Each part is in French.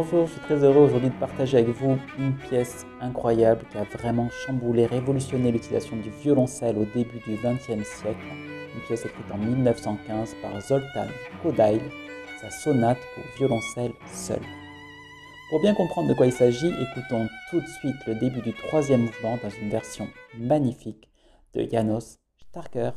Bonjour, je suis très heureux aujourd'hui de partager avec vous une pièce incroyable qui a vraiment chamboulé, révolutionné l'utilisation du violoncelle au début du XXe siècle. Une pièce écrite en 1915 par Zoltán Kodály, sa sonate pour violoncelle seul. Pour bien comprendre de quoi il s'agit, écoutons tout de suite le début du troisième mouvement dans une version magnifique de János Starker.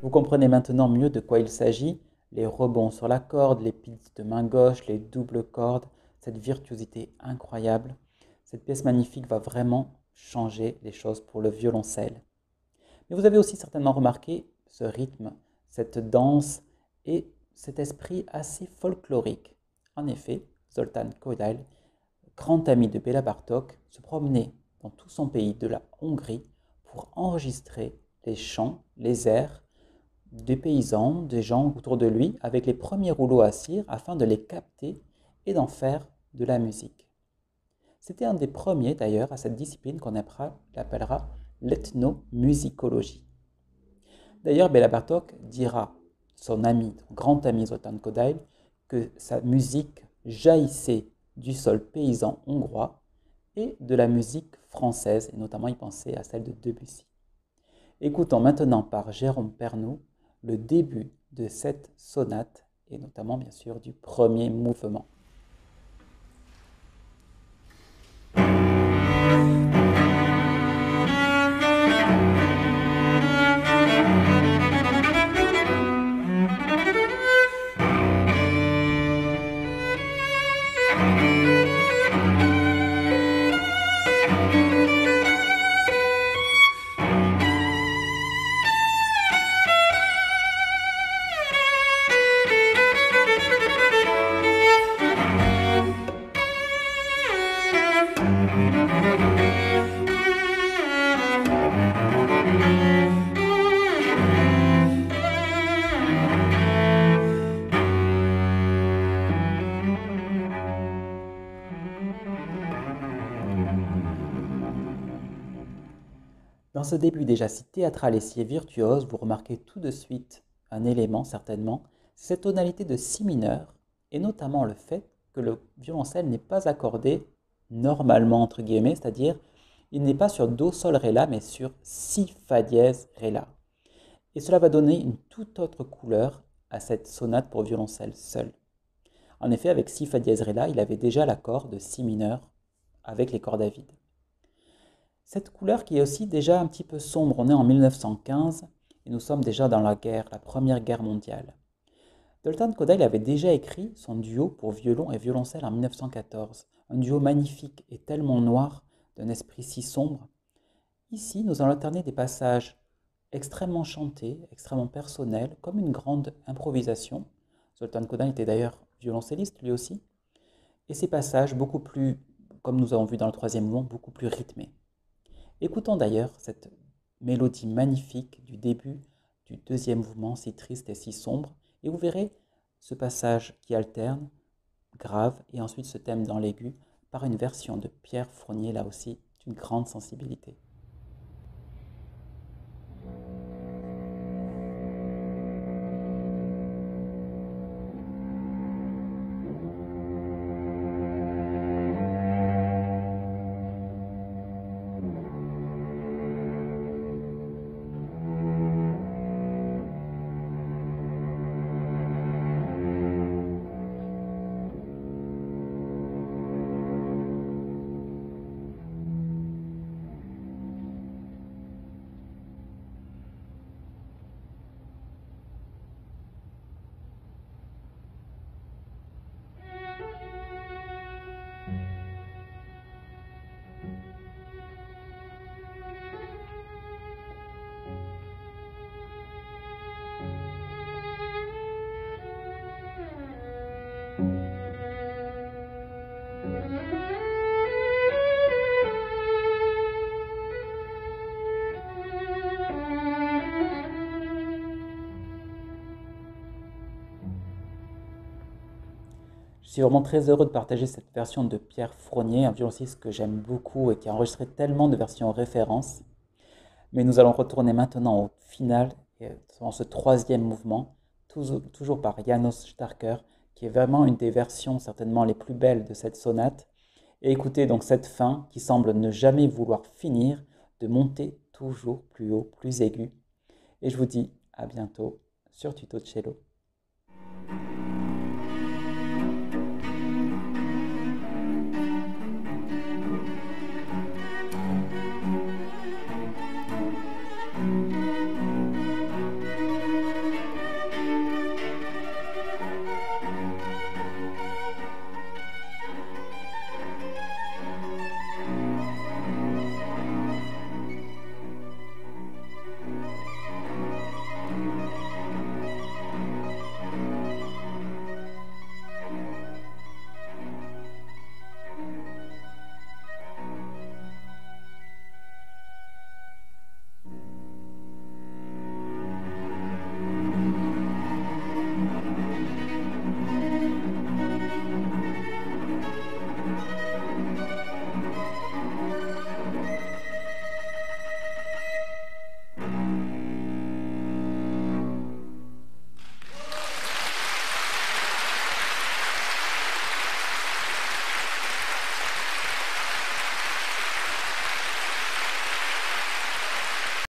Vous comprenez maintenant mieux de quoi il s'agit, les rebonds sur la corde, les pics de main gauche, les doubles cordes, cette virtuosité incroyable. Cette pièce magnifique va vraiment changer les choses pour le violoncelle. Mais vous avez aussi certainement remarqué ce rythme, cette danse et cet esprit assez folklorique. En effet, Zoltán Kodály, grand ami de Béla Bartók, se promenait dans tout son pays de la Hongrie pour enregistrer les chants, les airs des paysans, des gens autour de lui, avec les premiers rouleaux à cire afin de les capter et d'en faire de la musique. C'était un des premiers d'ailleurs à cette discipline qu'on appellera l'ethnomusicologie. D'ailleurs, Béla Bartók dira, son ami, son grand ami Zoltán Kodály, que sa musique jaillissait du sol paysan hongrois et de la musique française, et notamment il pensait à celle de Debussy. Écoutons maintenant par Jérôme Pernoud le début de cette sonate, et notamment bien sûr du premier mouvement. Dans ce début déjà si théâtral et si virtuose, vous remarquez tout de suite un élément certainement, c'est cette tonalité de si mineur, et notamment le fait que le violoncelle n'est pas accordé normalement entre guillemets, c'est-à-dire il n'est pas sur do sol ré la, mais sur si fa dièse ré la. Et cela va donner une toute autre couleur à cette sonate pour violoncelle seul. En effet, avec si fa dièse ré la, il avait déjà l'accord de si mineur avec les cordes à vide. Cette couleur qui est aussi déjà un petit peu sombre, on est en 1915 et nous sommes déjà dans la guerre, la Première Guerre mondiale. Zoltán Kodály avait déjà écrit son duo pour violon et violoncelle en 1914, un duo magnifique et tellement noir, d'un esprit si sombre. Ici, nous allons alterner des passages extrêmement chantés, extrêmement personnels, comme une grande improvisation. Zoltán Kodály était d'ailleurs violoncelliste lui aussi, et ces passages beaucoup plus, comme nous avons vu dans le troisième mouvement, beaucoup plus rythmés. Écoutons d'ailleurs cette mélodie magnifique du début du deuxième mouvement, si triste et si sombre, et vous verrez ce passage qui alterne, grave, et ensuite ce thème dans l'aigu, par une version de Pierre Fournier, là aussi, d'une grande sensibilité. Je suis vraiment très heureux de partager cette version de Pierre Frounier, un violoncelliste que j'aime beaucoup et qui a enregistré tellement de versions références. Mais nous allons retourner maintenant au final, et dans ce troisième mouvement, toujours par János Starker, qui est vraiment une des versions certainement les plus belles de cette sonate. Et écoutez donc cette fin qui semble ne jamais vouloir finir, de monter toujours plus haut, plus aigu. Et je vous dis à bientôt sur Tuto Cello.